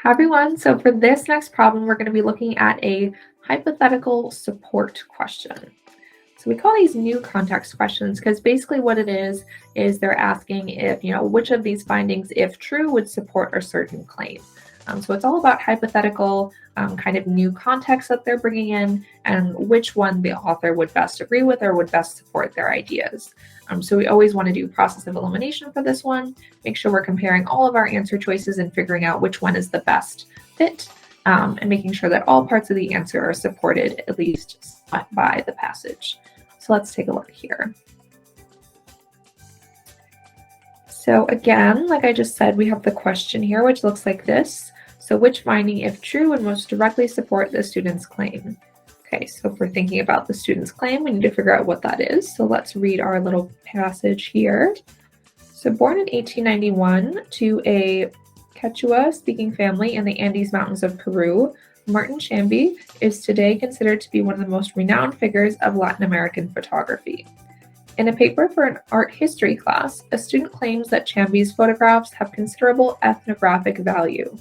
Hi everyone. So for this next problem, we're going to be looking at a hypothetical support question. So we call these new context questions because basically what it is they're asking if, which of these findings, if true, would support a certain claim. So it's all about hypothetical kind of new context that they're bringing in and which one the author would best agree with or would best support their ideas. So we always want to do process of elimination for this one, make sure we're comparing all of our answer choices and figuring out which one is the best fit, and making sure that all parts of the answer are supported at least by the passage. So let's take a look here. So again, like I just said, we have the question here, which looks like this. So which finding, if true, would most directly support the student's claim? Okay, so if we're thinking about the student's claim, we need to figure out what that is. So let's read our little passage here. So born in 1891 to a Quechua-speaking family in the Andes Mountains of Peru, Martin Chamby is today considered to be one of the most renowned figures of Latin American photography. In a paper for an art history class, a student claims that Chamby's photographs have considerable ethnographic value.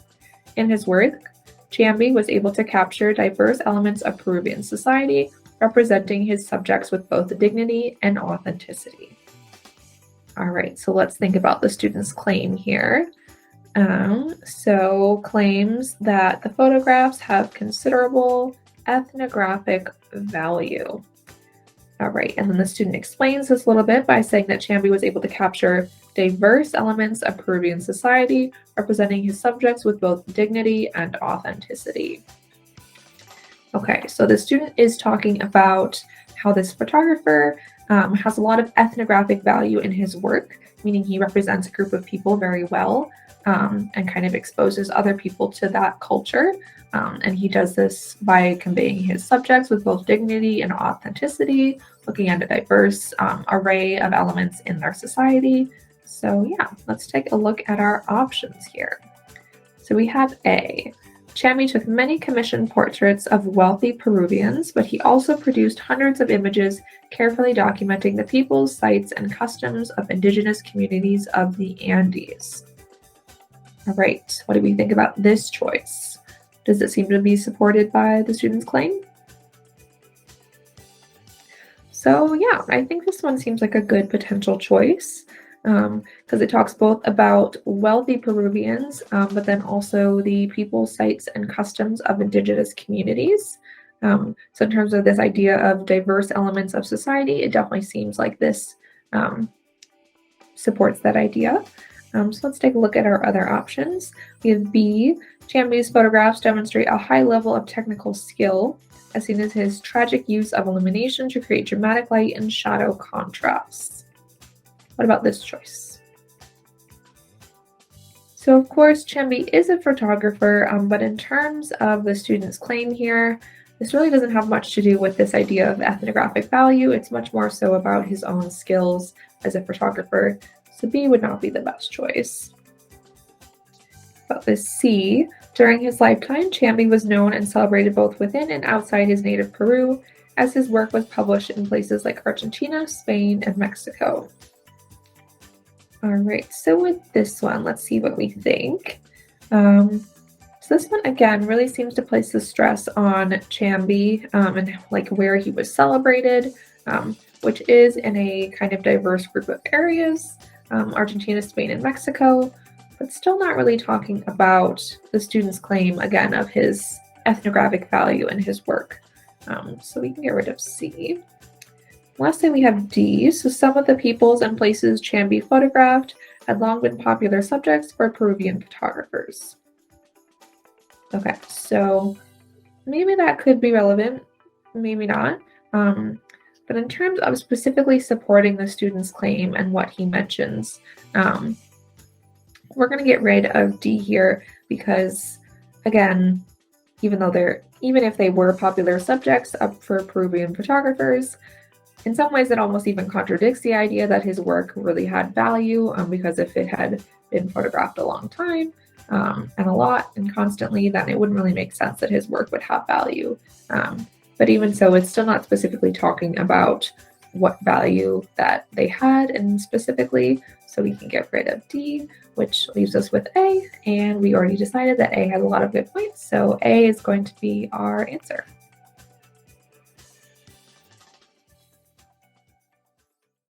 In his work, Chamby was able to capture diverse elements of Peruvian society, representing his subjects with both dignity and authenticity. All right, so let's think about the student's claim here. So claims that the photographs have considerable ethnographic value. All right, and then the student explains this a little bit by saying that Chamby was able to capture diverse elements of Peruvian society, representing his subjects with both dignity and authenticity. Okay, so the student is talking about how this photographer has a lot of ethnographic value in his work, meaning he represents a group of people very well and kind of exposes other people to that culture. And he does this by conveying his subjects with both dignity and authenticity, looking at a diverse array of elements in their society. So yeah, let's take a look at our options here. So we have A. Chamby took many commissioned portraits of wealthy Peruvians, but he also produced hundreds of images carefully documenting the peoples, sites, and customs of indigenous communities of the Andes. All right, what do we think about this choice? Does it seem to be supported by the student's claim? So yeah, I think this one seems like a good potential choice because it talks both about wealthy Peruvians, but then also the people, sites, and customs of indigenous communities. So in terms of this idea of diverse elements of society, it definitely seems like this supports that idea. So let's take a look at our other options. We have B. Chamby's photographs demonstrate a high level of technical skill, as seen as his tragic use of illumination to create dramatic light and shadow contrasts. What about this choice? So of course, Chamby is a photographer, but in terms of the student's claim here, this really doesn't have much to do with this idea of ethnographic value. It's much more so about his own skills as a photographer. So B would not be the best choice. But with C, during his lifetime, Chamby was known and celebrated both within and outside his native Peru, as his work was published in places like Argentina, Spain, and Mexico. All right, so with this one, let's see what we think. So this one, again, really seems to place the stress on Chamby and like where he was celebrated, which is in a kind of diverse group of areas, Argentina, Spain, and Mexico, but still not really talking about the student's claim, again, of his ethnographic value in his work. So we can get rid of C. Lastly, we have D. So some of the peoples and places Chamby photographed had long been popular subjects for Peruvian photographers. Okay, so maybe that could be relevant, maybe not. But in terms of specifically supporting the student's claim and what he mentions, we're going to get rid of D here because, again, even if they were popular subjects up for Peruvian photographers, in some ways it almost even contradicts the idea that his work really had value, because if it had been photographed a long time and a lot and constantly, then it wouldn't really make sense that his work would have value. But even so, it's still not specifically talking about what value that they had and specifically, so we can get rid of D, which leaves us with A, and we already decided that A has a lot of good points, so A is going to be our answer.